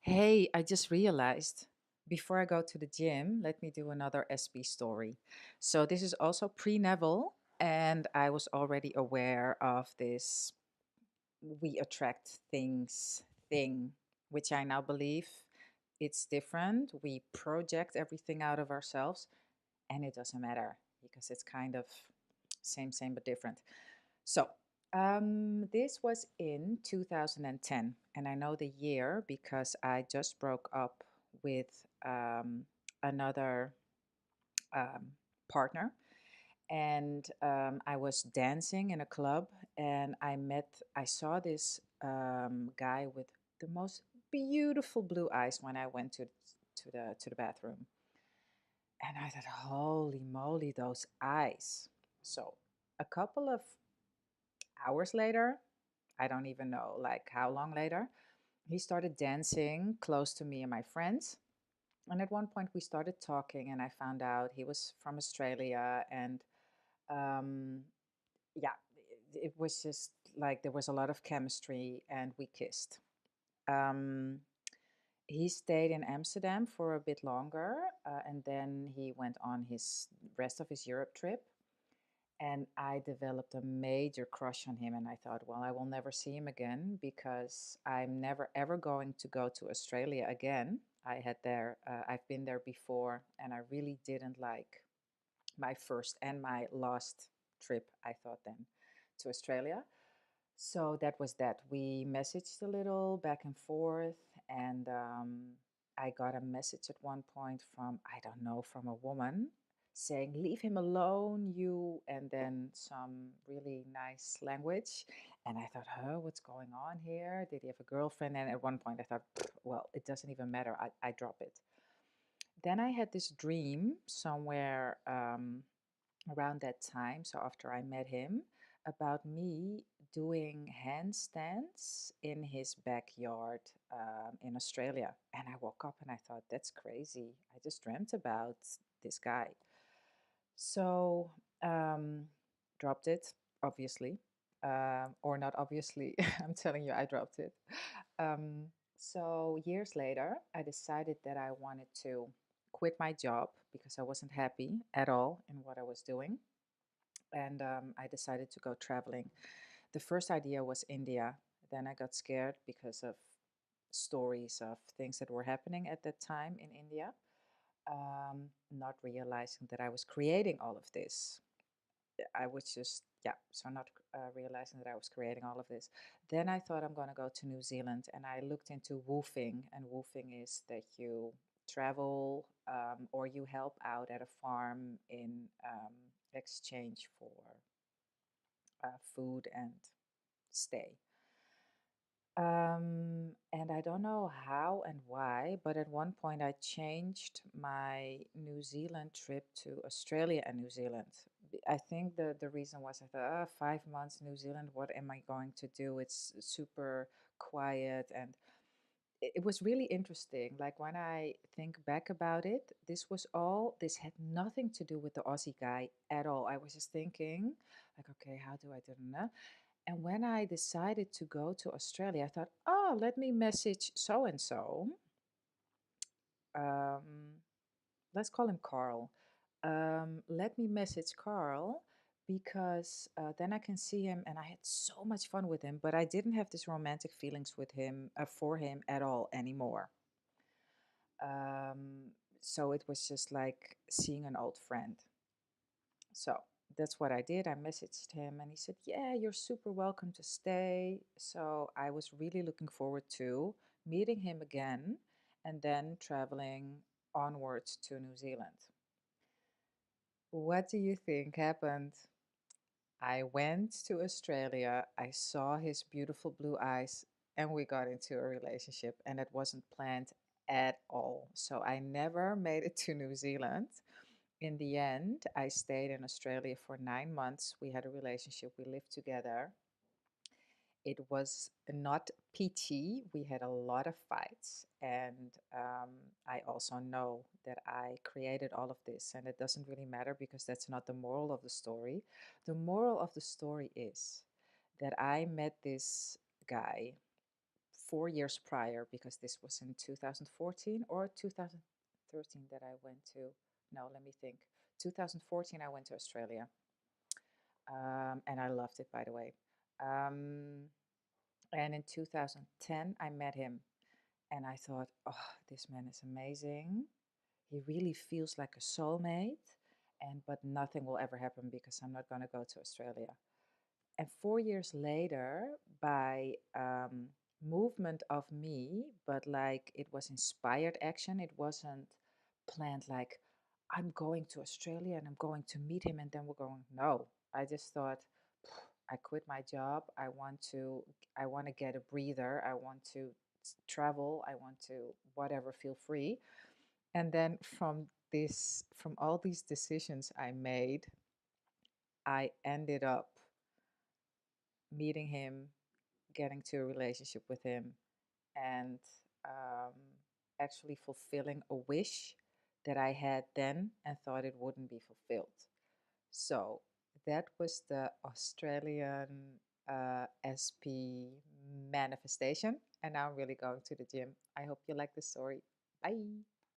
Hey, I just realized before I go to the gym, let me do another SB story. So, this is also pre Neville, and I was already aware of this we attract things thing, which I now believe it's different. We project everything out of ourselves, and it doesn't matter because it's kind of same, but different. So, this was in 2010, and I know the year because I just broke up with um, another um, partner, and I was dancing in a club, and I saw this guy with the most beautiful blue eyes when I went to the bathroom, and I thought, holy moly, those eyes! So, a couple of hours later, I don't even know like how long later, he started dancing close to me and my friends. And at one point, we started talking, and I found out he was from Australia. And um, yeah, it was just like there was a lot of chemistry, and we kissed. Um, he stayed in Amsterdam for a bit longer, and then he went on his rest of his Europe trip. And I developed a major crush on him. And I thought, well, I will never see him again because I'm never ever going to go to Australia again. I've been there before, and I really didn't like my first and my last trip, I thought then, to Australia. So that was that. We messaged a little back and forth, and I got a message at one point from, I don't know, from a woman saying, leave him alone, you, and then some really nice language. And I thought, huh, what's going on here? Did he have a girlfriend? And at one point I thought, well, it doesn't even matter. I drop it. Then I had this dream somewhere around that time, so after I met him, about me doing handstands in his backyard in Australia. And I woke up and I thought, that's crazy. I just dreamt about this guy. So, um, dropped it, obviously. Or not obviously, I'm telling you, I dropped it. Um, so, years later, I decided that I wanted to quit my job because I wasn't happy at all in what I was doing. And I decided to go traveling. The first idea was India. Then I got scared because of stories of things that were happening at that time in India, not realizing that I was creating all of this. I was just, yeah, so not realizing that I was creating all of this. Then I thought I'm going to go to New Zealand, and I looked into woofing. And woofing is that you travel or you help out at a farm in exchange for food and stay. And I don't know how and why, but at one point I changed my New Zealand trip to Australia and New Zealand. I think the reason was I thought, 5 months New Zealand, what am I going to do? It's super quiet, and it was really interesting. Like when I think back about it, this had nothing to do with the Aussie guy at all. I was just thinking, like, okay, how do I do that? And when I decided to go to Australia, I thought, oh, let me message so and so. Let's call him Carl. Let me message Carl because then I can see him, and I had so much fun with him, but I didn't have this romantic feelings with him for him at all anymore. Um, so it was just like seeing an old friend. So that's what I did. I messaged him and he said, yeah, you're super welcome to stay. So I was really looking forward to meeting him again and then traveling onwards to New Zealand. What do you think happened? I went to Australia, I saw his beautiful blue eyes, and we got into a relationship, and it wasn't planned at all. So I never made it to New Zealand. In the end, I stayed in Australia for 9 months. We had a relationship, we lived together. It was not peachy. We had a lot of fights. And I also know that I created all of this. And it doesn't really matter because that's not the moral of the story. The moral of the story is that I met this guy 4 years prior, because this was in 2014 or 2013 that I went to. No, let me think. 2014, I went to Australia. And I loved it, by the way. Um, and in 2010, I met him. And I thought, oh, this man is amazing. He really feels like a soulmate. But nothing will ever happen because I'm not going to go to Australia. And 4 years later, by movement of me, but like it was inspired action, it wasn't planned like I'm going to Australia and I'm going to meet him and then we're going. No, I just thought, I quit my job. I want to get a breather. I want to travel. I want to whatever, feel free. And then from all these decisions I made, I ended up meeting him, getting to a relationship with him, and um, actually fulfilling a wish that I had then and thought it wouldn't be fulfilled. So that was the Australian SP manifestation. And now I'm really going to the gym. I hope you like the story. Bye.